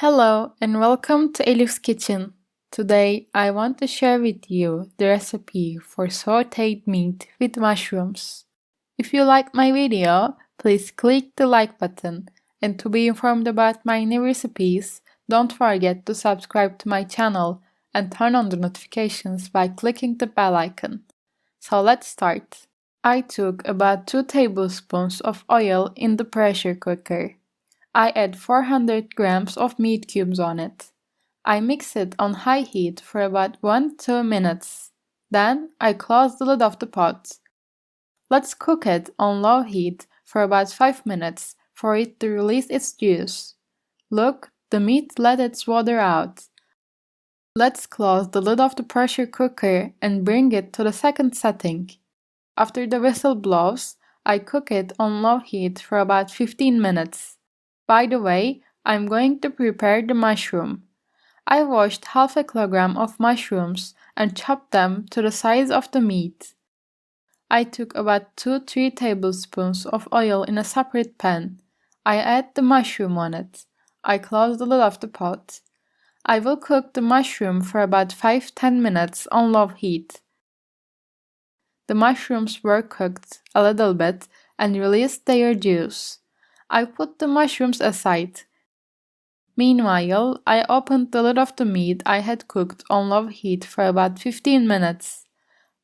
Hello and welcome to Elif's Kitchen. Today I want to share with you the recipe for sautéed meat with mushrooms. If you like my video, please click the like button, and to be informed about my new recipes, don't forget to subscribe to my channel and turn on the notifications by clicking the bell icon. So let's start. I took about 2 tablespoons of oil in the pressure cooker. I add 400 grams of meat cubes on it. I mix it on high heat for about 1-2 minutes. Then I close the lid of the pot. Let's cook it on low heat for about 5 minutes for it to release its juice. Look, the meat let its water out. Let's close the lid of the pressure cooker and bring it to the second setting. After the whistle blows, I cook it on low heat for about 15 minutes. By the way, I'm going to prepare the mushroom. I washed half a kilogram of mushrooms and chopped them to the size of the meat. I took about 2-3 tablespoons of oil in a separate pan. I add the mushroom on it. I close the lid of the pot. I will cook the mushroom for about 5-10 minutes on low heat. The mushrooms were cooked a little bit and released their juice. I put the mushrooms aside. Meanwhile, I opened the lid of the meat I had cooked on low heat for about 15 minutes.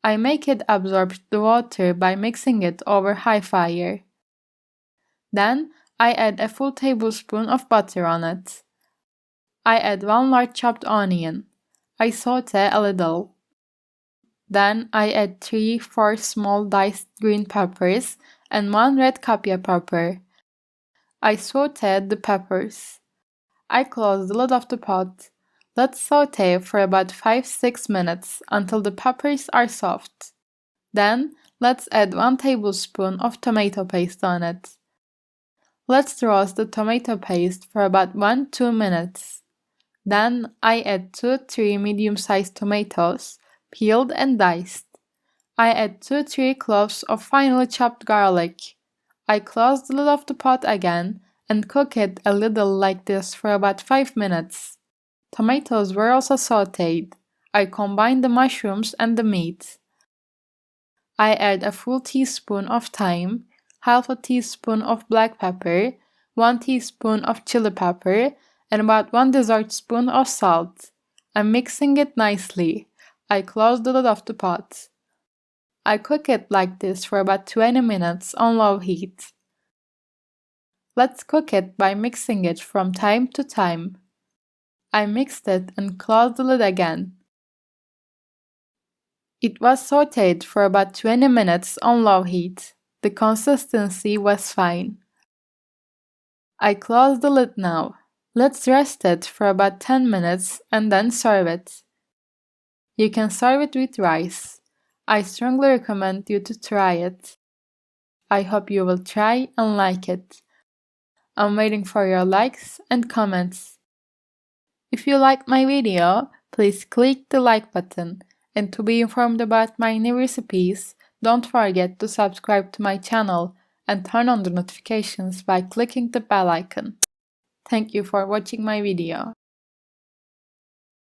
I make it absorb the water by mixing it over high fire. Then, I add a full tablespoon of butter on it. I add 1 large chopped onion. I saute a little. Then, I add 3-4 small diced green peppers and 1 red capia pepper. I sautéed the peppers. I close the lid of the pot. Let's saute for about 5-6 minutes until the peppers are soft. Then, let's add 1 tablespoon of tomato paste on it. Let's roast the tomato paste for about 1-2 minutes. Then, I add 2-3 medium-sized tomatoes, peeled and diced. I add 2-3 cloves of finely chopped garlic. I close the lid of the pot again and cook it a little like this for about 5 minutes. Tomatoes were also sautéed. I combine the mushrooms and the meat. I add a full teaspoon of thyme, half a teaspoon of black pepper, 1 teaspoon of chili pepper, and about 1 dessertspoon of salt. I'm mixing it nicely. I close the lid of the pot. I cook it like this for about 20 minutes on low heat. Let's cook it by mixing it from time to time. I mixed it and closed the lid again. It was sautéed for about 20 minutes on low heat. The consistency was fine. I close the lid now. Let's rest it for about 10 minutes and then serve it. You can serve it with rice. I strongly recommend you to try it. I hope you will try and like it. I'm waiting for your likes and comments. If you like my video, please click the like button, and to be informed about my new recipes, don't forget to subscribe to my channel and turn on the notifications by clicking the bell icon. Thank you for watching my video.